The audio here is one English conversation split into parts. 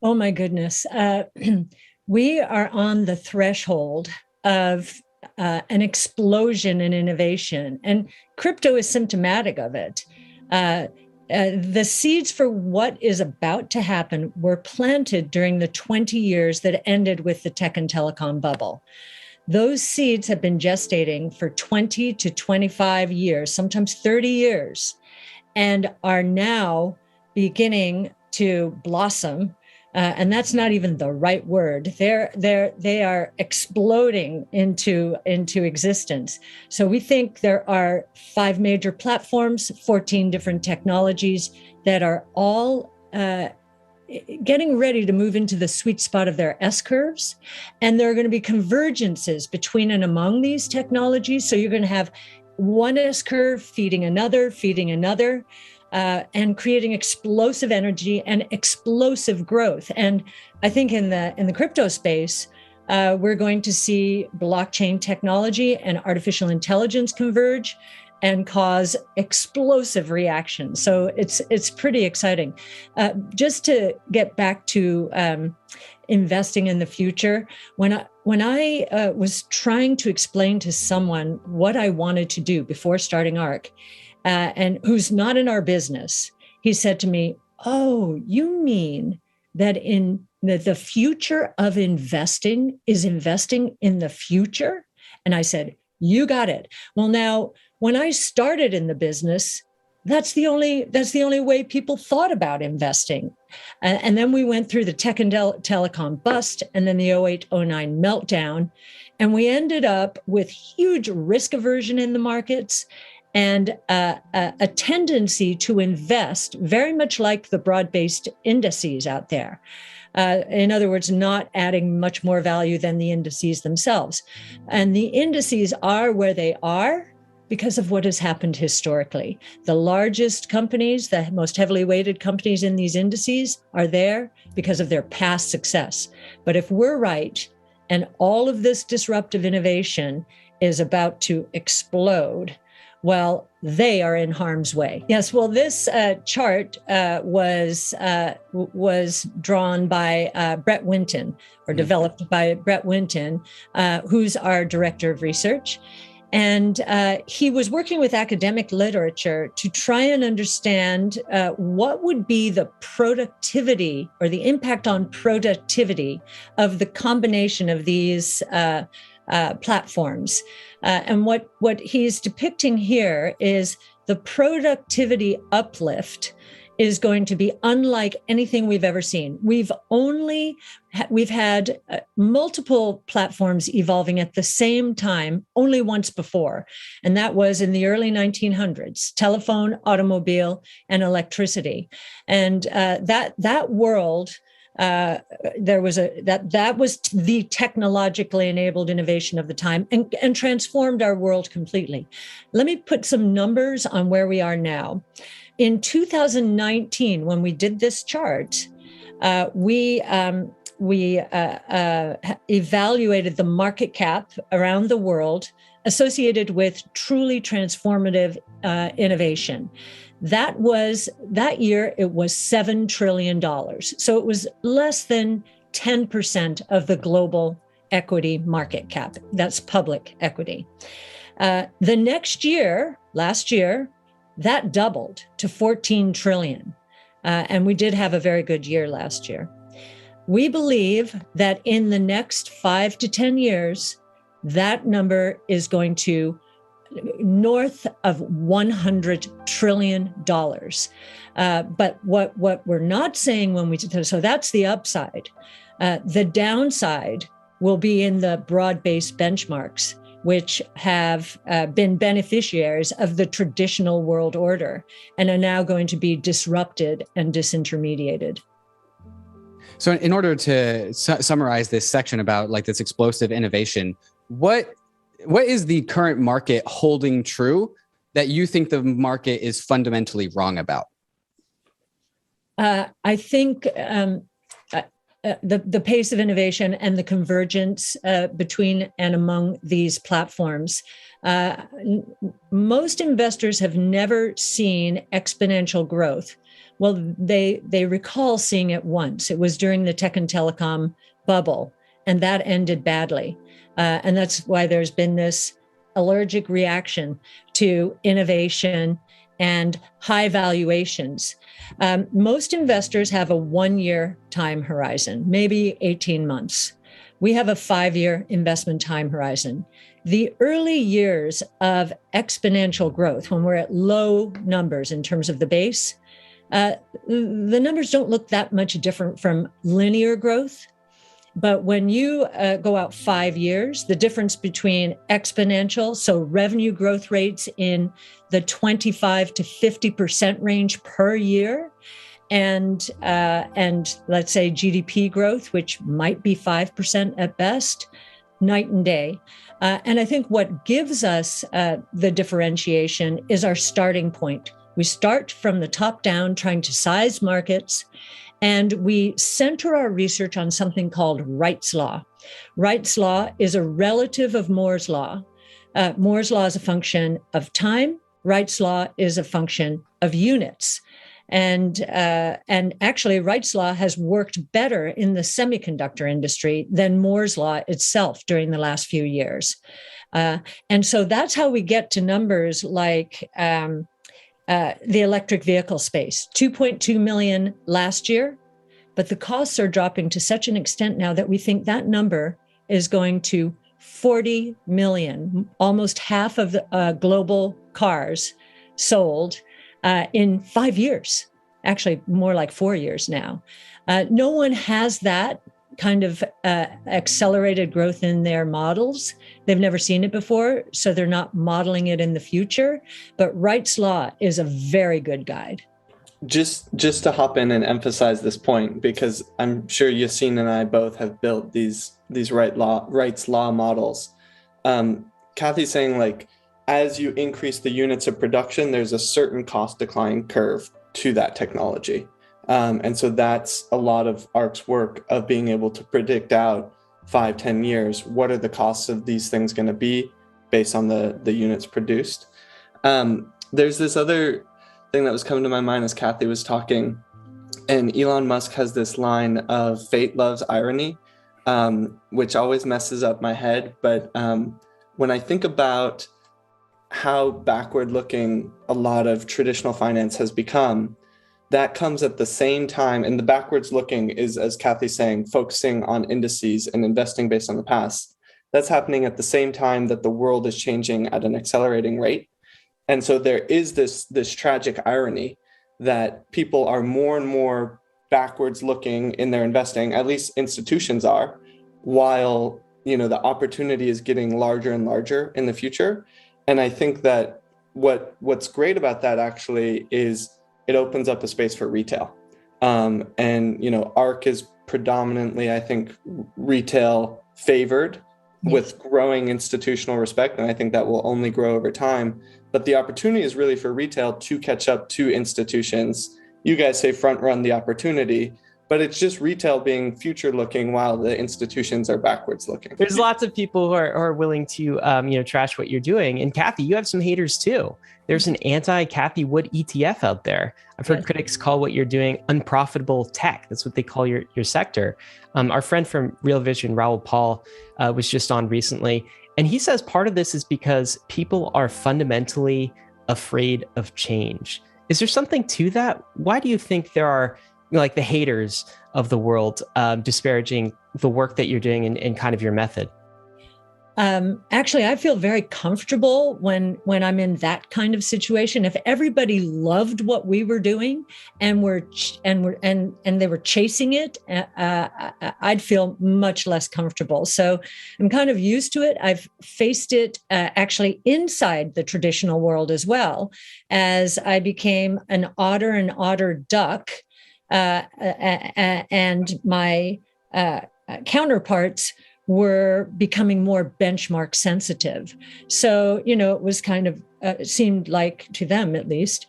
Oh my goodness. We are on the threshold of an explosion in innovation, and crypto is symptomatic of it. Uh, the seeds for what is about to happen were planted during the 20 years that ended with the tech and telecom bubble. Those seeds have been gestating for 20 to 25 years, sometimes 30 years, and are now beginning to blossom. And that's not even the right word. They are exploding into existence. So we think there are 5 major platforms, 14 different technologies that are all getting ready to move into the sweet spot of their SCurves. And there are going to be convergences between and among these technologies. So you're going to have one SCurve feeding another, and creating explosive energy and explosive growth. And I think in the crypto space, we're going to see blockchain technology and artificial intelligence converge and cause explosive reactions. So it's pretty exciting. Just to get back to investing in the future, when I was trying to explain to someone what I wanted to do before starting Ark, and who's not in our business, he said to me, "Oh, you mean that in the future of investing is investing in the future?" And I said, "You got it." Well, now, when I started in the business, that's the only way people thought about investing. And then we went through the tech and telecom bust, and then the 08-09 meltdown, and we ended up with huge risk aversion in the markets and a tendency to invest very much like the broad-based indices out there. In other words, not adding much more value than the indices themselves. And the indices are where they are because of what has happened historically. The largest companies, the most heavily weighted companies in these indices are there because of their past success. But if we're right, and all of this disruptive innovation is about to explode, well, they are in harm's way. Yes, well, this chart was drawn by Brett Winton, or developed by Brett Winton, who's our director of research. And he was working with academic literature to try and understand what would be the productivity or the impact on productivity of the combination of these platforms. And what he's depicting here is the productivity uplift is going to be unlike anything we've ever seen. We've had multiple platforms evolving at the same time only once before, and that was in the early 1900s: telephone, automobile, and electricity. And that world. That was the technologically enabled innovation of the time and transformed our world completely. Let me put some numbers on where we are now. In 2019, when we did this chart, we evaluated the market cap around the world associated with truly transformative innovation. That year, it was $7 trillion. So it was less than 10% of the global equity market cap. That's public equity. The next year, last year, that doubled to 14 trillion. And we did have a very good year last year. We believe that in the next 5 to 10 years, that number is going to north of $100 trillion. But what we're not saying when so that's the upside. The downside will be in the broad-based benchmarks, which have been beneficiaries of the traditional world order and are now going to be disrupted and disintermediated. So in order to summarize this section about like this explosive innovation, what is the current market holding true that you think the market is fundamentally wrong about? I think the pace of innovation and the convergence between and among these platforms. Most investors have never seen exponential growth. Well, they recall seeing it once. It was during the tech and telecom bubble, and that ended badly. And that's why there's been this allergic reaction to innovation and high valuations. Most investors have a 1-year time horizon, maybe 18 months. We have a 5-year investment time horizon. The early years of exponential growth, when we're at low numbers in terms of the base, the numbers don't look that much different from linear growth. But when you go out 5 years, the difference between exponential, so revenue growth rates in the 25 to 50% range per year, and let's say GDP growth, which might be 5% at best, night and day. And I think what gives us the differentiation is our starting point. We start from the top down, trying to size markets. And we center our research on something called Wright's Law. Wright's Law is a relative of Moore's Law. Moore's Law is a function of time. Wright's Law is a function of units. And actually, Wright's Law has worked better in the semiconductor industry than Moore's Law itself during the last few years. And so that's how we get to numbers like the electric vehicle space, 2.2 million last year, but the costs are dropping to such an extent now that we think that number is going to 40 million, almost half of the global cars sold in 5 years, actually more like 4 years now. No one has that kind of accelerated growth in their models. They've never seen it before, so they're not modeling it in the future. But Wright's Law is a very good guide. Just to hop in and emphasize this point, because I'm sure Yassine and I both have built these Wright's Law models. Cathie's saying, like, as you increase the units of production, there's a certain cost decline curve to that technology. And so that's a lot of Ark's work of being able to predict out 5-10 years. What are the costs of these things going to be based on the units produced? There's this other thing that was coming to my mind as Cathie was talking. And Elon Musk has this line of fate loves irony, which always messes up my head. But when I think about how backward looking a lot of traditional finance has become, that comes at the same time, and the backwards looking is, as Cathie's saying, focusing on indices and investing based on the past. That's happening at the same time that the world is changing at an accelerating rate. And so there is this tragic irony that people are more and more backwards looking in their investing, at least institutions are, while the opportunity is getting larger and larger in the future. And I think that what's great about that actually is it opens up a space for retail. Ark is predominantly, I think, retail favored with growing institutional respect. And I think that will only grow over time. But the opportunity is really for retail to catch up to institutions. You guys say front run the opportunity, but it's just retail being future looking while the institutions are backwards looking. There's lots of people who are willing to, trash what you're doing. And Cathie, you have some haters too. There's an anti-Cathie Wood ETF out there. I've heard critics call what you're doing unprofitable tech. That's what they call your sector. Our friend from Real Vision, Raoul Paul, was just on recently. And he says part of this is because people are fundamentally afraid of change. Is there something to that? Why do you think there are like the haters of the world disparaging the work that you're doing and kind of your method? Actually, I feel very comfortable when I'm in that kind of situation. If everybody loved what we were doing and they were chasing it, I'd feel much less comfortable. So I'm kind of used to it. I've faced it actually inside the traditional world as well, as I became an otter and otter duck, and my counterparts were becoming more benchmark sensitive. So, it was kind of, seemed like to them at least,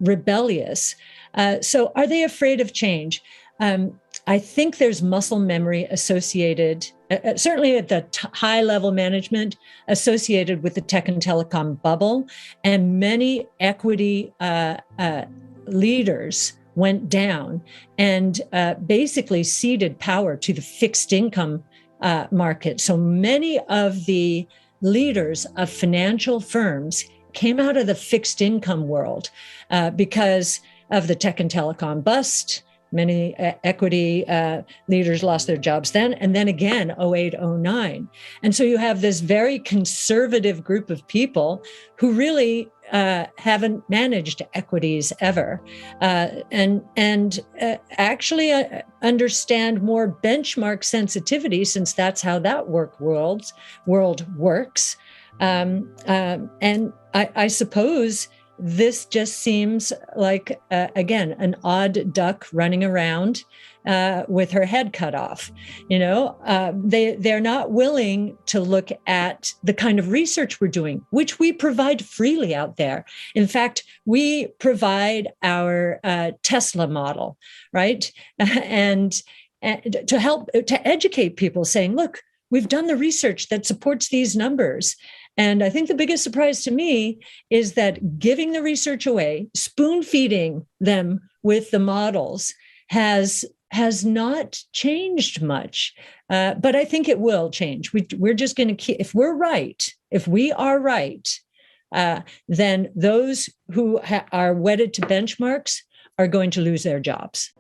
rebellious. So are they afraid of change? I think there's muscle memory associated, certainly at the high level management, associated with the tech and telecom bubble. And many equity leaders went down and basically ceded power to the fixed income market. So many of the leaders of financial firms came out of the fixed income world because of the tech and telecom bust. Many equity leaders lost their jobs then, and then again, 08, 09. And so you have this very conservative group of people who really haven't managed equities ever, and actually understand more benchmark sensitivity, since that's how that world works. And I suppose this just seems like, again, an odd duck running around with her head cut off. They're not willing to look at the kind of research we're doing, which we provide freely out there. In fact, we provide our Tesla model, right? And to help to educate people, saying, look, we've done the research that supports these numbers. And I think the biggest surprise to me is that giving the research away, spoon feeding them with the models has not changed much. But I think it will change. We're just going to keep, if we are right, then those who are wedded to benchmarks are going to lose their jobs.